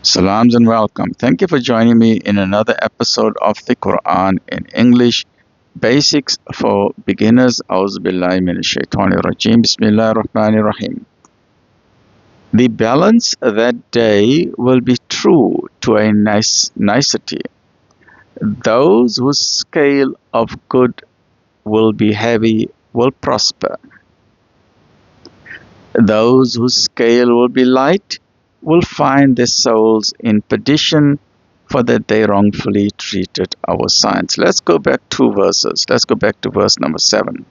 Salams and welcome. Thank you for joining me in another episode of the Quran in English. Basics for beginners. Auzu billahi minash shaitanir rajim. Bismillahir rahmanir rahim. The balance that day will be true to a nicety. Those whose scale of good will be heavy will prosper. Those whose scale will be light will find their souls in perdition, for that they wrongfully treated our signs. Let's go back 2 verses. Let's go back to verse number 7.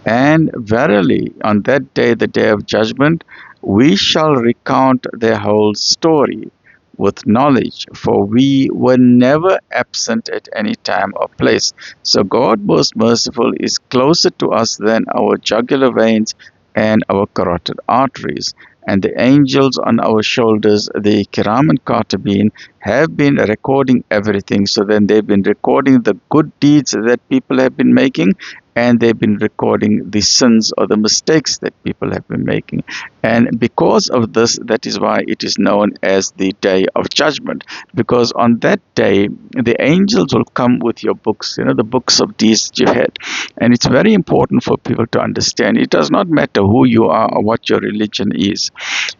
And verily, on that day, the day of judgment, we shall recount their whole story with knowledge, for we were never absent at any time or place. So God, most merciful, is closer to us than our jugular veins and our carotid arteries. And the angels on our shoulders, the Kiram and Katibin, have been recording everything. So then they've been recording the good deeds that people have been making, and they've been recording the sins or the mistakes that people have been making. And because of this, that is why it is known as the Day of Judgment. Because on that day, the angels will come with your books, the books of deeds that you've had. And it's very important for people to understand. It does not matter who you are or what your religion is.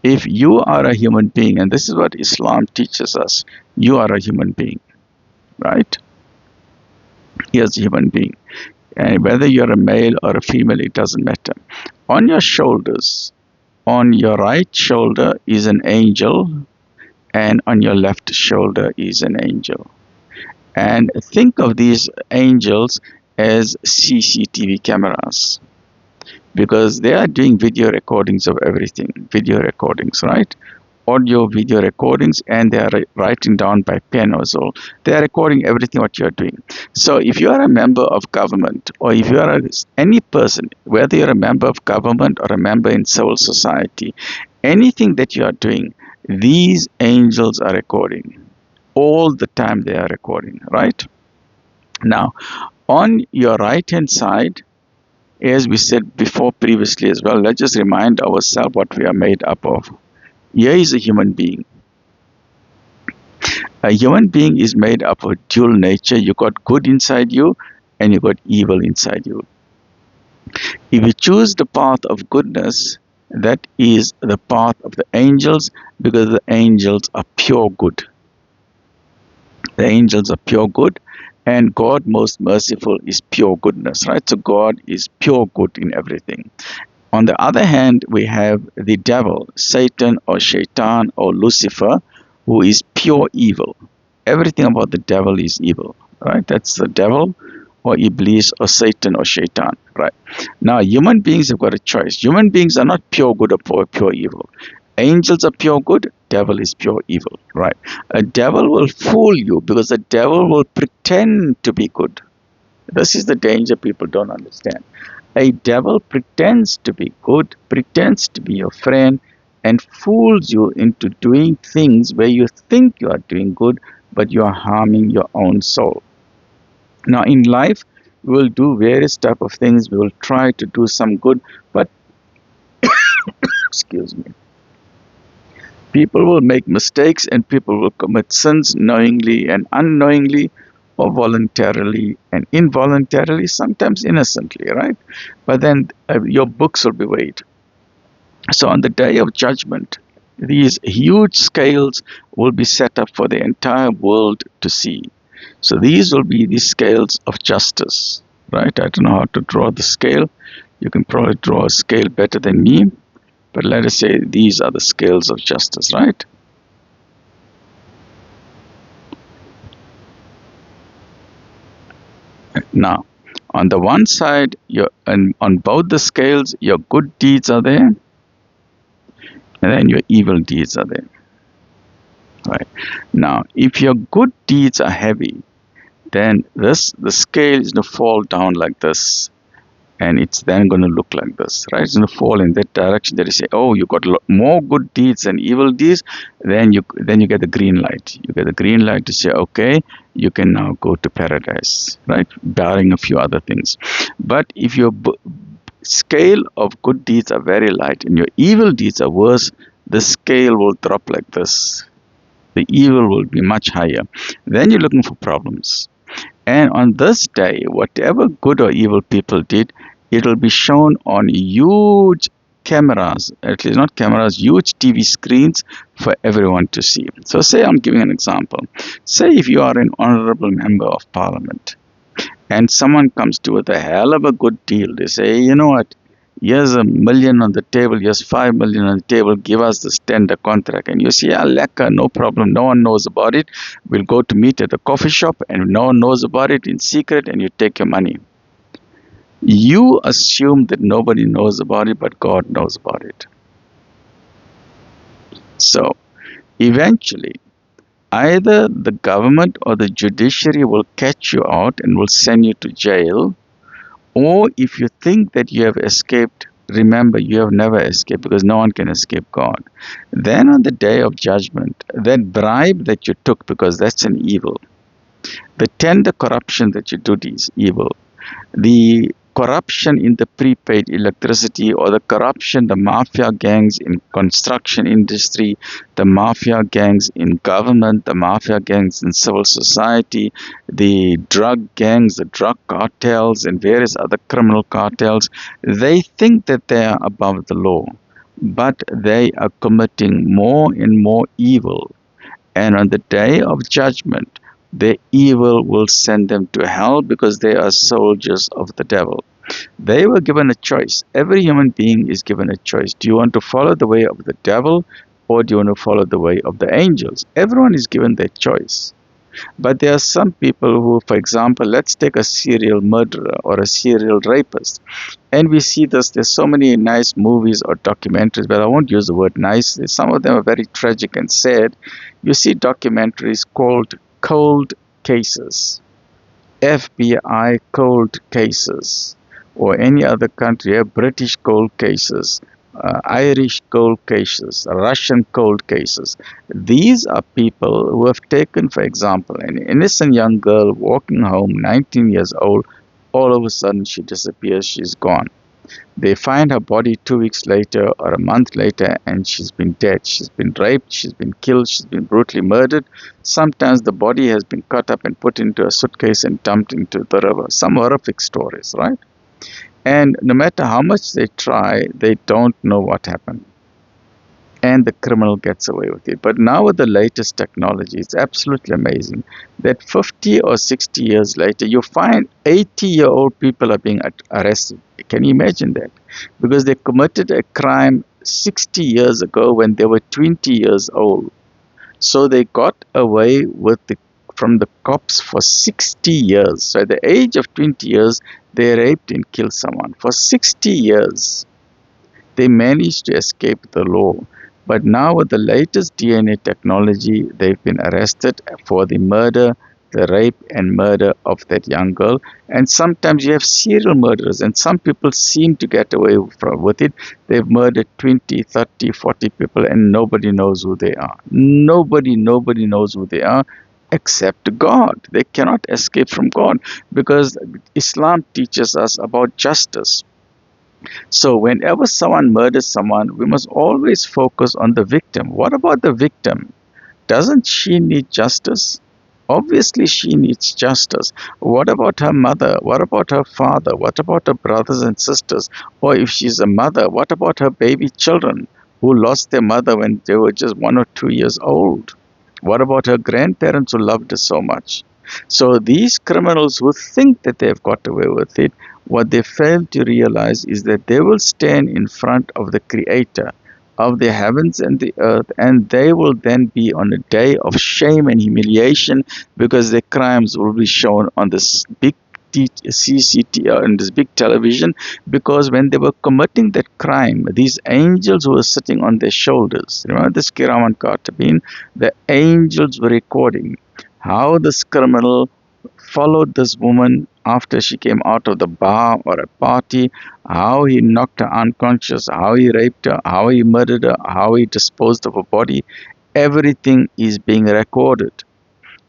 If you are a human being, and this is what Islam teaches us, you are a human being, right? Here's a human being. And whether you're a male or a female, it doesn't matter. On your shoulders, on your right shoulder is an angel, and on your left shoulder is an angel. And think of these angels as CCTV cameras, because they are doing video recordings of everything, video recordings, right? Audio, video recordings, and they are writing down by pen or so. They are recording everything what you are doing. So if you are a member of government, or if you are any person, whether you're a member of government or a member in civil society, anything that you are doing, these angels are recording. All the time they are recording, right? Now, on your right hand side, as we said before previously as well, let's just remind ourselves what we are made up of. Here is a human being. A human being is made up of dual nature. You got good inside you and you got evil inside you. If you choose the path of goodness, that is the path of the angels, because the angels are pure good. The angels are pure good, and God, most merciful, is pure goodness, right? So God is pure good in everything. On the other hand, we have the devil, Satan or Shaitan or Lucifer, who is pure evil. Everything about the devil is evil, right? That's the devil or Iblis or Satan or Shaitan, right? Now, human beings have got a choice. Human beings are not pure good or pure evil. Angels are pure good, devil is pure evil, right? A devil will fool you because the devil will pretend to be good. This is the danger people don't understand. A devil pretends to be good, pretends to be your friend, and fools you into doing things where you think you are doing good, but you are harming your own soul. Now, in life, we will do various type of things. We will try to do some good, but excuse me. People will make mistakes, and people will commit sins knowingly and unknowingly, or voluntarily and involuntarily, sometimes innocently, right? But then your books will be weighed. So on the day of judgment, these huge scales will be set up for the entire world to see. So these will be the scales of justice, right? I don't know how to draw the scale. You can probably draw a scale better than me, but let us say these are the scales of justice, right? Now, on the one side, on both the scales, your good deeds are there, and then your evil deeds are there. Right. Now, if your good deeds are heavy, then the scale is going to fall down like this, and it's then going to look like this, right? It's going to fall in that direction. That you say, oh, you got more good deeds than evil deeds. Then you get the green light. You get the green light to say, okay, you can now go to paradise, right? Barring a few other things. But if your scale of good deeds are very light and your evil deeds are worse, the scale will drop like this. The evil will be much higher. Then you're looking for problems. And on this day, whatever good or evil people did, it'll be shown on huge cameras, at least not cameras, huge TV screens for everyone to see. So say I'm giving an example. Say if you are an honorable member of parliament and someone comes to you with a hell of a good deal. They say, you know what, here's $1 million on the table, here's $5 million on the table, give us this tender contract. And you say, yeah, lekker, no problem, no one knows about it. We'll go to meet at a coffee shop and no one knows about it in secret, and you take your money. You assume that nobody knows about it, but God knows about it. So eventually, either the government or the judiciary will catch you out and will send you to jail. Or if you think that you have escaped, remember you have never escaped, because no one can escape God. Then on the day of judgment, that bribe that you took, because that's an evil, the tender corruption that you did is evil, the corruption in the prepaid electricity, or the corruption, the mafia gangs in construction industry, the mafia gangs in government, the mafia gangs in civil society, the drug gangs, the drug cartels, and various other criminal cartels, they think that they are above the law, but they are committing more and more evil. And on the day of judgment, their evil will send them to hell, because they are soldiers of the devil. They were given a choice. Every human being is given a choice. Do you want to follow the way of the devil, or do you want to follow the way of the angels? Everyone is given their choice. But there are some people who, for example, let's take a serial murderer or a serial rapist. And we see this, there's so many nice movies or documentaries, but I won't use the word nice. Some of them are very tragic and sad. You see documentaries called cold cases, FBI cold cases, or any other country, British cold cases, Irish cold cases, Russian cold cases. These are people who have taken, for example, an innocent young girl walking home, 19 years old, all of a sudden she disappears, she's gone. They find her body 2 weeks later or a month later, and she's been dead. She's been raped, she's been killed, she's been brutally murdered. Sometimes the body has been cut up and put into a suitcase and dumped into the river. Some horrific stories, right? And no matter how much they try, they don't know what happened. And the criminal gets away with it. But now with the latest technology, it's absolutely amazing that 50 or 60 years later, you find 80-year-old people are being arrested. Can you imagine that? Because they committed a crime 60 years ago when they were 20 years old. So they got away with from the cops for 60 years. So at the age of 20 years, they raped and killed someone. For 60 years, they managed to escape the law. But now with the latest DNA technology, they've been arrested for the murder, the rape and murder of that young girl. And sometimes you have serial murderers, and some people seem to get away with it. They've murdered 20, 30, 40 people, and nobody knows who they are. Nobody knows who they are except God. They cannot escape from God, because Islam teaches us about justice. So whenever someone murders someone, we must always focus on the victim. What about the victim? Doesn't she need justice? Obviously, she needs justice. What about her mother? What about her father? What about her brothers and sisters? Or if she's a mother, what about her baby children who lost their mother when they were just 1 or 2 years old? What about her grandparents who loved her so much? So these criminals who think that they've got away with it, what they fail to realize is that they will stand in front of the Creator of the heavens and the earth, and they will then be on a day of shame and humiliation, because their crimes will be shown on this big CCTV, on this big television. Because when they were committing that crime, these angels who were sitting on their shoulders, remember this Kiraman Katibin, the angels were recording how this criminal followed this woman after she came out of the bar or a party, how he knocked her unconscious, how he raped her, how he murdered her, how he disposed of her body. Everything is being recorded.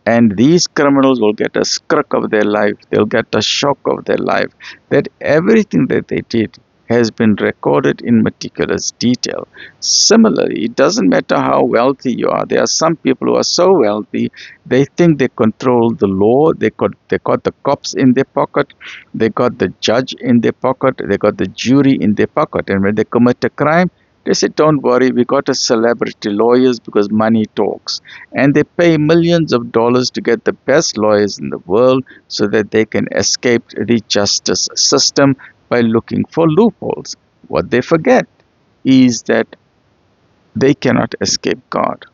And these criminals will get a scrack of their life. They'll get a shock of their life. That everything that they did has been recorded in meticulous detail. Similarly, it doesn't matter how wealthy you are. There are some people who are so wealthy, they think they control the law. They got the cops in their pocket. They got the judge in their pocket. They got the jury in their pocket. And when they commit a crime, they say, don't worry, we got a celebrity lawyers because money talks. And they pay millions of dollars to get the best lawyers in the world so that they can escape the justice system by looking for loopholes. What they forget is that they cannot escape God.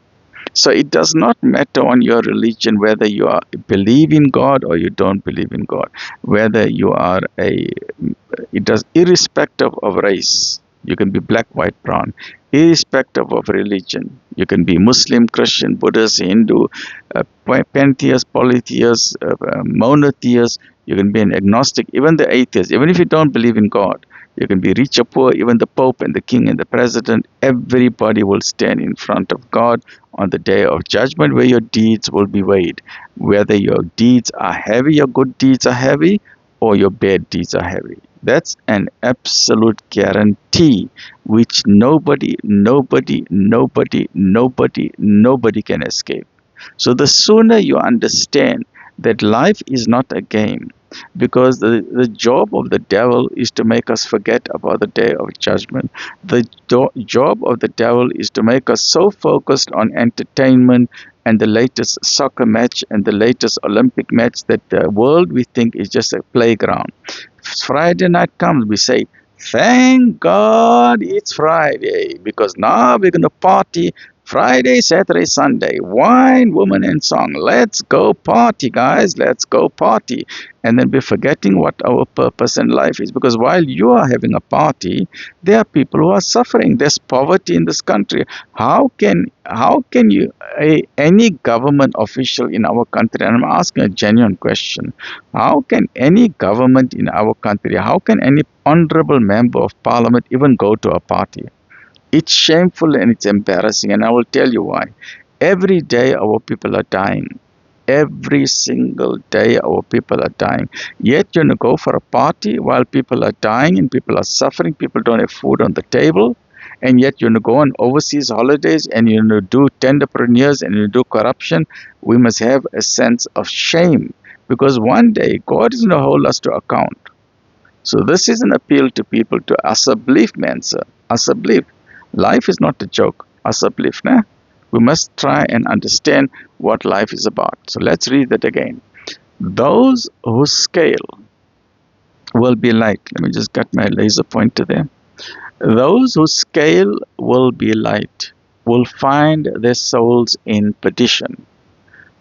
So it does not matter on your religion whether you believe in God or you don't believe in God, whether you are it does irrespective of race. You can be black, white, brown, irrespective of religion. You can be Muslim, Christian, Buddhist, Hindu, pantheist, polytheist, monotheist. You can be an agnostic, even the atheist, even if you don't believe in God. You can be rich or poor, even the Pope and the King and the President. Everybody will stand in front of God on the day of judgment where your deeds will be weighed. Whether your deeds are heavy, your good deeds are heavy, or your bad deeds are heavy. That's an absolute guarantee which nobody can escape. So the sooner you understand that life is not a game, because the job of the devil is to make us forget about the day of judgment. The job of the devil is to make us so focused on entertainment and the latest soccer match and the latest Olympic match that the world we think is just a playground. Friday night comes, we say, thank God it's Friday, because now we're going to party Friday, Saturday, Sunday, wine, woman, and song. Let's go party, guys. Let's go party. And then we're forgetting what our purpose in life is. Because while you are having a party, there are people who are suffering. There's poverty in this country. How can any government official in our country, and I'm asking a genuine question, how can any government in our country, how can any honorable member of parliament even go to a party? It's shameful and it's embarrassing, and I will tell you why. Every day our people are dying. Every single day our people are dying. Yet you go for a party while people are dying and people are suffering, people don't have food on the table, and yet you go on overseas holidays and you do tenderpreneurs and you do corruption. We must have a sense of shame, because one day God is going to hold us to account. So this is an appeal to people, to asa belief, man, sir. Asa belief. Life is not a joke. Asa belief, nah? We must try and understand what life is about. So let's read that again. Those whose scale will be light. Let me just get my laser pointer there. Those whose scale will be light will find their souls in perdition,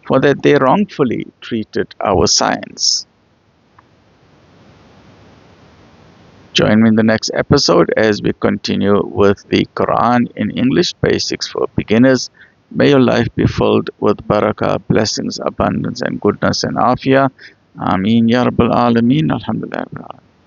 for that they wrongfully treated our science. Join me in the next episode as we continue with the Quran in English, Basics for Beginners. May your life be filled with barakah, blessings, abundance, and goodness and afiyah. Ameen Ya Rabbal Alameen. Alhamdulillah.